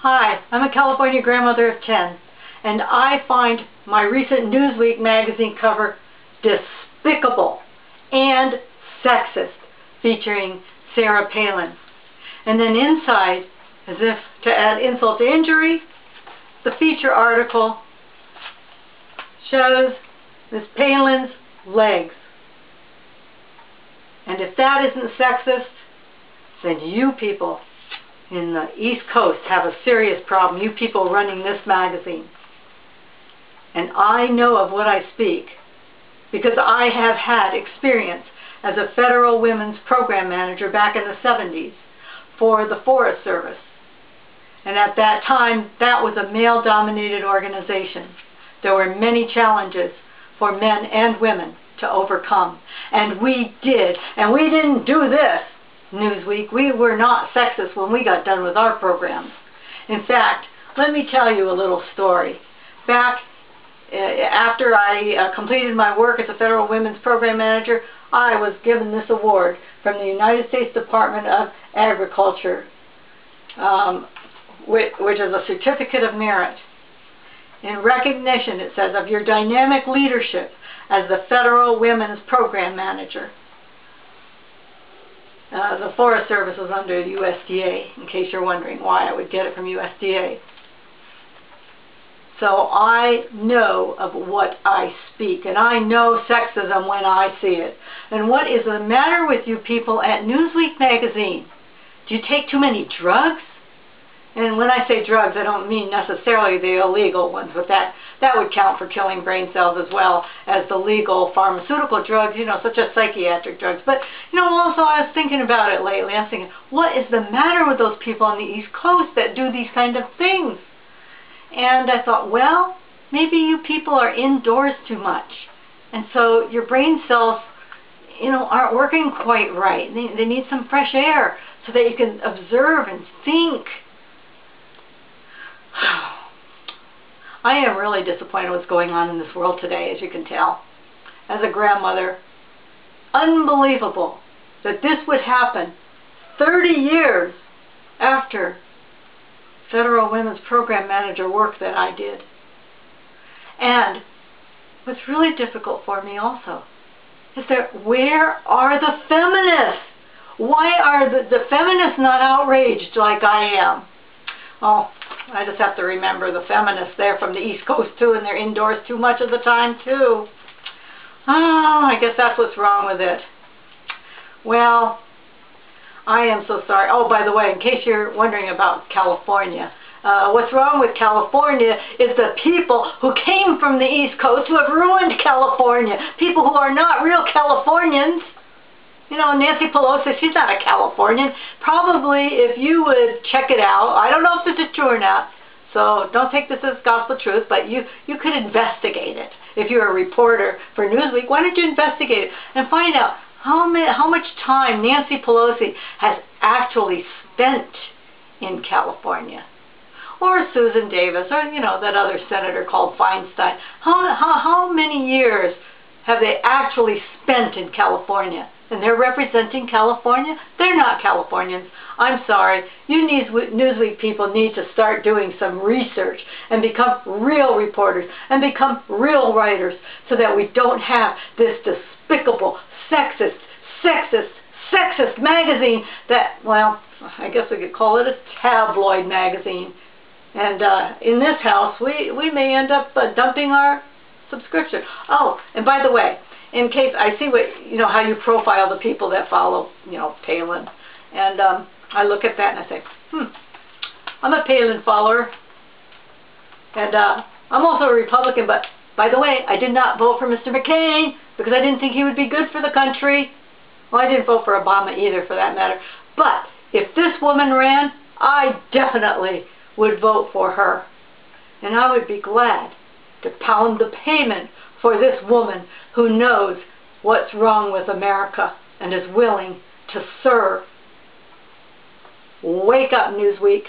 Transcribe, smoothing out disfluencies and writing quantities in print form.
Hi, I'm a California grandmother of 10, and I find my recent Newsweek magazine cover despicable and sexist, featuring Sarah Palin. And then inside, as if to add insult to injury, the feature article shows Miss Palin's legs. And if that isn't sexist, then you people in the East Coast have a serious problem, you people running this magazine. And I know of what I speak because I have had experience as a federal women's program manager back in the 70s for the Forest Service. And at that time, that was a male-dominated organization. There were many challenges for men and women to overcome. And we did. And we didn't do this, Newsweek. We were not sexist when we got done with our programs. In fact, let me tell you a little story. Back after I completed my work as a federal women's program manager, I was given this award from the United States Department of Agriculture, which is a certificate of merit. In recognition, it says, of your dynamic leadership as the federal women's program manager. The Forest Service was under USDA, in case you're wondering why I would get it from USDA. So I know of what I speak, and I know sexism when I see it. And what is the matter with you people at Newsweek magazine? Do you take too many drugs? And when I say drugs, I don't mean necessarily the illegal ones, but that would count for killing brain cells as well as the legal pharmaceutical drugs, you know, such as psychiatric drugs. But, you know, also I was thinking about it lately. I was thinking, what is the matter with those people on the East Coast that do these kind of things? And I thought, well, maybe you people are indoors too much. And so your brain cells, you know, aren't working quite right. They need some fresh air so that you can observe and think. I am really disappointed with what's going on in this world today, as you can tell. As a grandmother, unbelievable that this would happen 30 years after federal women's program manager work that I did. And what's really difficult for me also is that where are the feminists? Why are the feminists not outraged like I am? Oh, I just have to remember the feminists there from the East Coast too, and they're indoors too much of the time too. Oh, I guess that's what's wrong with it. Well, I am so sorry. Oh, by the way, in case you're wondering about California, what's wrong with California is the people who came from the East Coast who have ruined California. People who are not real Californians. You know, Nancy Pelosi, she's not a Californian. Probably, if you would check it out, I don't know if this is true or not, so don't take this as gospel truth, but you could investigate it. If you're a reporter for Newsweek, why don't you investigate it and find out how much time Nancy Pelosi has actually spent in California? Or Susan Davis, or, you know, that other senator called Feinstein. How many years have they actually spent in California? And they're representing California? They're not Californians. I'm sorry. You Newsweek people need to start doing some research and become real reporters and become real writers so that we don't have this despicable, sexist magazine that, well, I guess we could call it a tabloid magazine. And in this house, we may end up dumping our subscription. Oh, and by the way, in case I see what, you know, how you profile the people that follow, you know, Palin. And I look at that and I say, I'm a Palin follower. And I'm also a Republican, but by the way, I did not vote for Mr. McCain because I didn't think he would be good for the country. Well, I didn't vote for Obama either, for that matter. But if this woman ran, I definitely would vote for her. And I would be glad to pound the pavement for this woman who knows what's wrong with America and is willing to serve. Wake up, Newsweek.